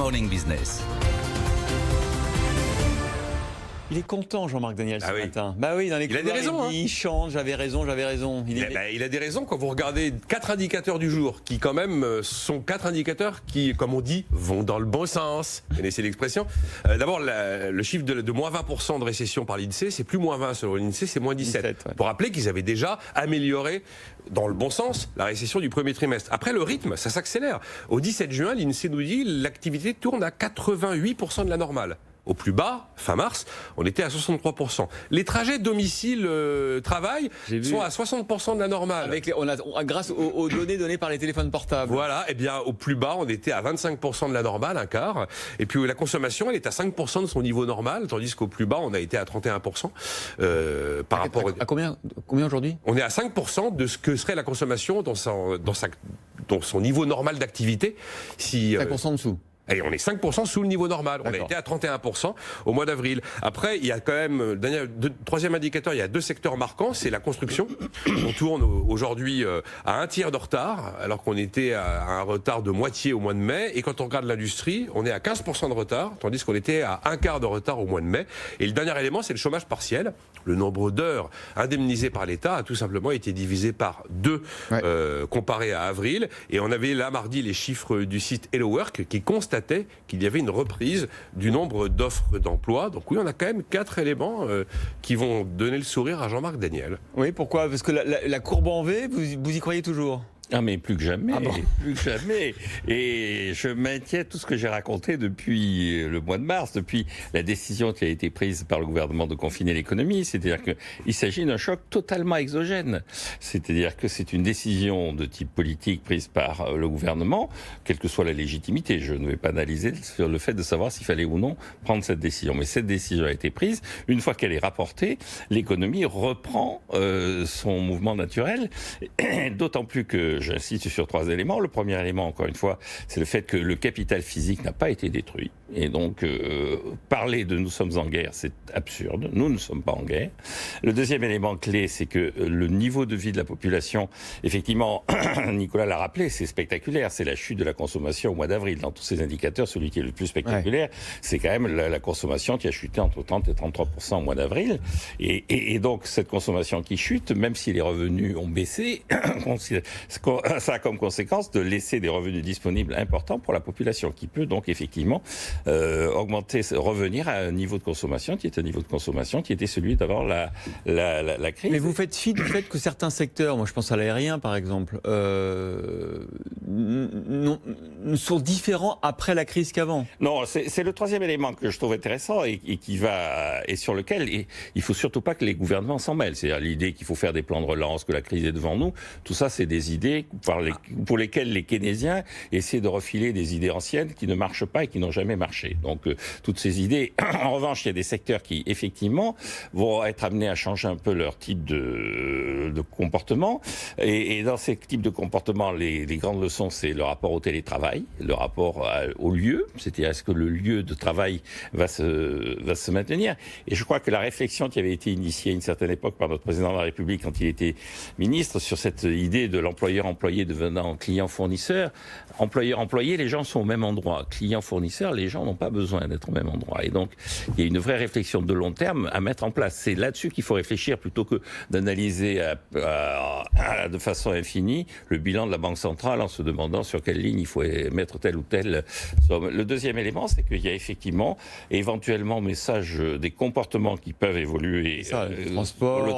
Morning Business. Il est content, Jean-Marc Daniel, ce matin. Bah oui, dans les couloirs, il a des raisons. Il chante, j'avais raison. Il a des raisons quand vous regardez 4 indicateurs du jour, qui quand même sont 4 indicateurs qui, comme on dit, vont dans le bon sens. Vous connaissez l'expression. D'abord, le chiffre de moins 20% de récession par l'INSEE, c'est plus moins 20 selon l'INSEE, c'est moins 17. Ouais. Pour rappeler qu'ils avaient déjà amélioré, dans le bon sens, la récession du premier trimestre. Après, le rythme, ça s'accélère. Au 17 juin, l'INSEE nous dit l'activité tourne à 88% de la normale. Au plus bas, fin mars, on était à 63%. Les trajets domicile-travail sont à 60% de la normale. Grâce aux données par les téléphones portables. Voilà, et bien au plus bas, on était à 25% de la normale, un quart. Et puis la consommation, elle est à 5% de son niveau normal, tandis qu'au plus bas, on a été à 31%. Par rapport à combien aujourd'hui ? On est à 5% de ce que serait la consommation dans son niveau normal d'activité. 5% en dessous. Et on est 5% sous le niveau normal. On a été à 31% au mois d'avril. Après, il y a quand même, troisième indicateur, il y a 2 secteurs marquants. C'est la construction. On tourne aujourd'hui à un tiers de retard, alors qu'on était à un retard de moitié au mois de mai. Et quand on regarde l'industrie, on est à 15% de retard, tandis qu'on était à un quart de retard au mois de mai. Et le dernier élément, c'est le chômage partiel. Le nombre d'heures indemnisées par l'État a tout simplement été divisé par 2 comparé à avril. Et on avait là, mardi, les chiffres du site Hello Work qui constatait qu'il y avait une reprise du nombre d'offres d'emploi. Donc oui, on a quand même 4 éléments qui vont donner le sourire à Jean-Marc Daniel. Oui, pourquoi ? Parce que la courbe en V, vous y croyez toujours ? Ah mais plus que jamais, bon plus que jamais. Et je maintiens tout ce que j'ai raconté depuis le mois de mars, depuis la décision qui a été prise par le gouvernement de confiner l'économie. C'est-à-dire qu'il s'agit d'un choc totalement exogène. C'est-à-dire que c'est une décision de type politique prise par le gouvernement, quelle que soit la légitimité. Je ne vais pas analyser sur le fait de savoir s'il fallait ou non prendre cette décision. Mais cette décision a été prise. Une fois qu'elle est rapportée, l'économie reprend son mouvement naturel. D'autant plus que j'insiste sur 3 éléments. Le premier élément, encore une fois, c'est le fait que le capital physique n'a pas été détruit. Et donc, parler de « nous sommes en guerre », c'est absurde. Nous ne sommes pas en guerre. Le deuxième élément clé, c'est que le niveau de vie de la population, effectivement, Nicolas l'a rappelé, c'est spectaculaire. C'est la chute de la consommation au mois d'avril. Dans tous ces indicateurs, celui qui est le plus spectaculaire, c'est quand même la consommation qui a chuté entre 30 et 33% au mois d'avril. Et donc, cette consommation qui chute, même si les revenus ont baissé, ça a comme conséquence de laisser des revenus disponibles importants pour la population, qui peut donc effectivement revenir à un niveau de consommation qui est un niveau de consommation qui était celui d'avant la crise. Mais vous faites fi du fait que certains secteurs, moi je pense à l'aérien par exemple, sont différents après la crise qu'avant. Non, c'est le troisième élément que je trouve intéressant et sur lequel il faut surtout pas que les gouvernements s'en mêlent. C'est-à-dire l'idée qu'il faut faire des plans de relance, que la crise est devant nous. Tout ça, c'est des idées pour lesquelles les keynésiens essaient de refiler des idées anciennes qui ne marchent pas et qui n'ont jamais marché. Donc, toutes ces idées... En revanche, il y a des secteurs qui, effectivement, vont être amenés à changer un peu leur type de comportement. Et dans ces types de comportements, les grandes leçons, c'est le rapport au télétravail, le rapport au lieu, c'est-à-dire est-ce que le lieu de travail va se maintenir. Et je crois que la réflexion qui avait été initiée à une certaine époque par notre président de la République quand il était ministre sur cette idée de l'employeur-employé devenant client-fournisseur. Employeur-employé, les gens sont au même endroit. Client-fournisseur, les gens n'ont pas besoin d'être au même endroit. Et donc, il y a une vraie réflexion de long terme à mettre en place. C'est là-dessus qu'il faut réfléchir plutôt que d'analyser de façon infinie le bilan de la Banque centrale en se demandant sur quelle ligne il faut mettre telle ou telle somme. Le deuxième élément, c'est qu'il y a effectivement, éventuellement, message des comportements qui peuvent évoluer. Le transport, le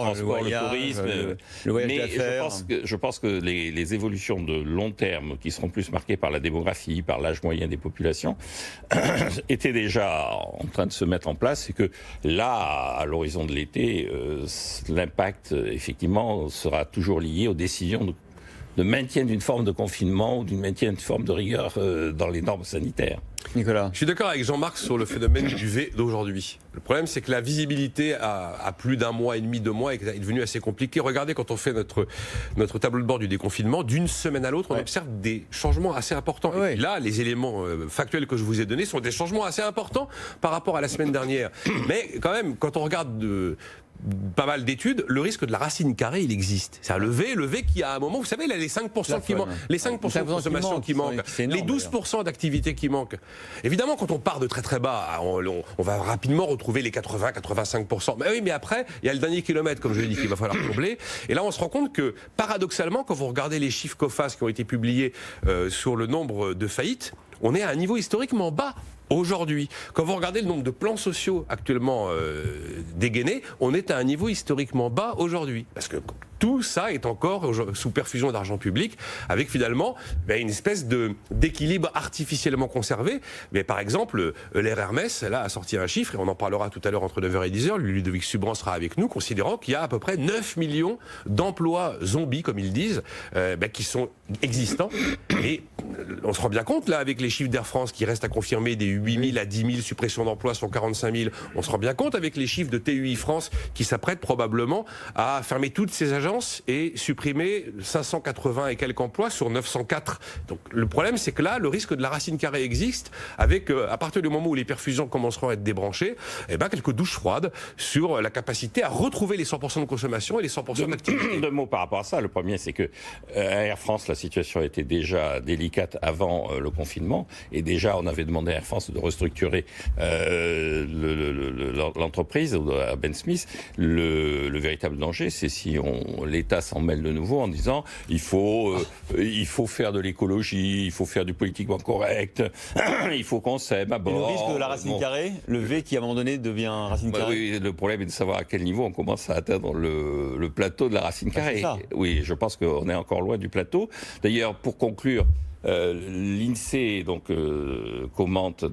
tourisme. Le voyage mais d'affaires. je pense que les évolutions de long terme, qui seront plus marquées par la démographie, par l'âge moyen des populations, étaient déjà en train de se mettre en place. Et que là, à l'horizon de l'été, l'impact, effectivement, sera toujours lié aux décisions de maintien d'une forme de confinement ou d'une maintien d'une forme de rigueur dans les normes sanitaires. Nicolas. Je suis d'accord avec Jean-Marc sur le phénomène du V d'aujourd'hui. Le problème, c'est que la visibilité à plus d'1 mois et demi, 2 mois est devenue assez compliquée. Regardez, quand on fait notre tableau de bord du déconfinement, d'une semaine à l'autre, on observe des changements assez importants. Et là, les éléments factuels que je vous ai donnés sont des changements assez importants par rapport à la semaine dernière. Mais quand même, quand on regarde pas mal d'études, le risque de la racine carrée, il existe. C'est le V qui à un moment, vous savez, là, les 5% qui manquent, les 5% de consommation qui manquent, les 12% d'activité qui manquent. Évidemment, quand on part de très très bas, on va rapidement retrouver les 80-85%. Mais oui, mais après, il y a le dernier kilomètre, comme je l'ai dit, qu'il va falloir combler. Et là, on se rend compte que, paradoxalement, quand vous regardez les chiffres COFAS qui ont été publiés sur le nombre de faillites, on est à un niveau historiquement bas. Aujourd'hui, quand vous regardez le nombre de plans sociaux actuellement dégainés, on est à un niveau historiquement bas aujourd'hui. Parce que tout ça est encore sous perfusion d'argent public, avec finalement une espèce d'équilibre artificiellement conservé. Mais par exemple, l'Air Hermès là, a sorti un chiffre, et on en parlera tout à l'heure entre 9h et 10h, Ludovic Subran sera avec nous, considérant qu'il y a à peu près 9 millions d'emplois zombies, comme ils disent, qui sont existants. Et on se rend bien compte, là, avec les chiffres d'Air France qui restent à confirmer, des 8 000 à 10 000 suppressions d'emplois sur 45 000, on se rend bien compte avec les chiffres de TUI France qui s'apprêtent probablement à fermer toutes ces agences et supprimer 580 et quelques emplois sur 904. Donc le problème, c'est que là, le risque de la racine carrée existe, avec, à partir du moment où les perfusions commenceront à être débranchées, quelques douches froides sur la capacité à retrouver les 100% de consommation et les 100% d'activité. Deux mots par rapport à ça. Le premier, c'est que à Air France, la situation était déjà délicate avant le confinement, et déjà on avait demandé à Air France de restructurer l'entreprise, à Ben Smith. Le véritable danger, c'est si l'État s'en mêle de nouveau en disant il faut faire de l'écologie, il faut faire du politiquement correct, il faut qu'on s'aime à bord. Et le risque de la racine carrée, le V qui à un moment donné devient racine carrée. Oui, le problème est de savoir à quel niveau on commence à atteindre le plateau de la racine carrée. Oui, je pense qu'on est encore loin du plateau. D'ailleurs, pour conclure, l'INSEE commente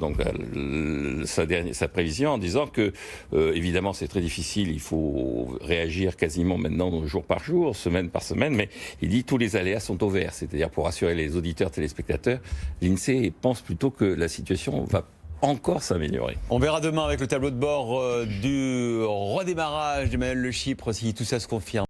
sa prévision en disant que évidemment c'est très difficile, il faut réagir quasiment maintenant jour par jour, semaine par semaine, mais il dit tous les aléas sont au vert, c'est-à-dire pour rassurer les auditeurs, téléspectateurs, l'INSEE pense plutôt que la situation va encore s'améliorer. On verra demain avec le tableau de bord du redémarrage d'Emmanuel Le Chypre si tout ça se confirme.